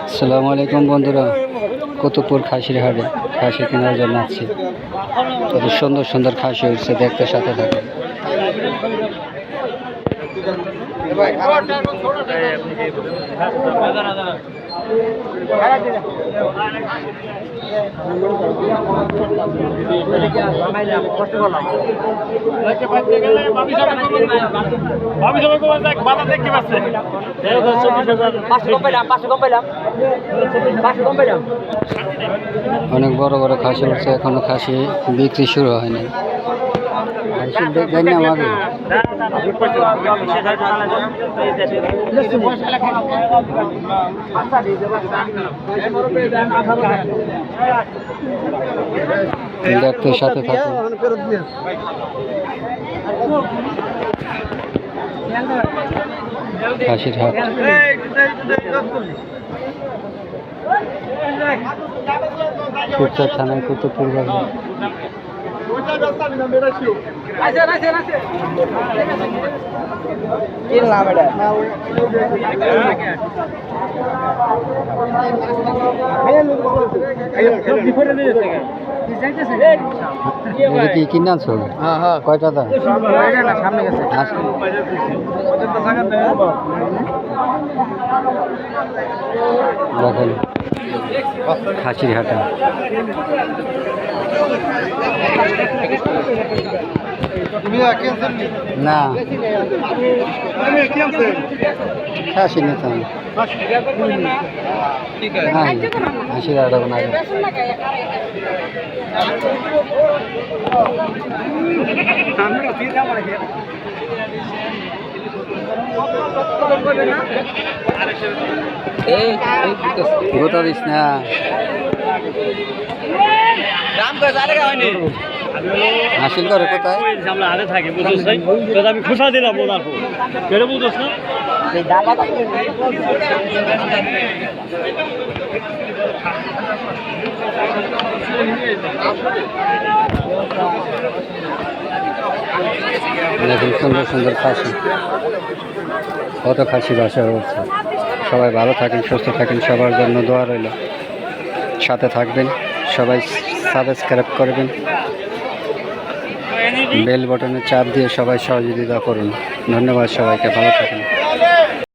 আসসালামু আলাইকুম বন্ধুরা, কুতুবপুর খাসির হাটে খাসি কেনার জন্য আসছি। কত সুন্দর সুন্দর খাসি হচ্ছে, দেখতে সাথে থাকে। অনেক বড় বড় খাসি উঠছে, এখনো খাসি বিক্রি শুরু হয়নি। দেখেন আমাকে দেখতে সাথে থাকে। খাসির হাট শিবচর থানায় কুতুবপুর বাজার। কি কিনে আনছো? কয়টা দা দেখেন খাসির হাটা। না খাসি নিতাম 80 টাকা না। গোটা দিস না, হাসিল করে কোথায় হাতে থাকে আমি খোসা দিলাম বুঝছ না। দেখুন সুন্দর সুন্দর খাসি, কত খাসি বাসা হচ্ছে। সবাই ভালো থাকেন, সুস্থ থাকেন, সবার জন্য দোয়া রইল। সাথে থাকবেন, সবাই সাবস্ক্রাইব করবেন, বেল বটনে চাপ দিয়ে সবাই সহযোগিতা করুন। ধন্যবাদ সবাইকে, ভালো থাকুন।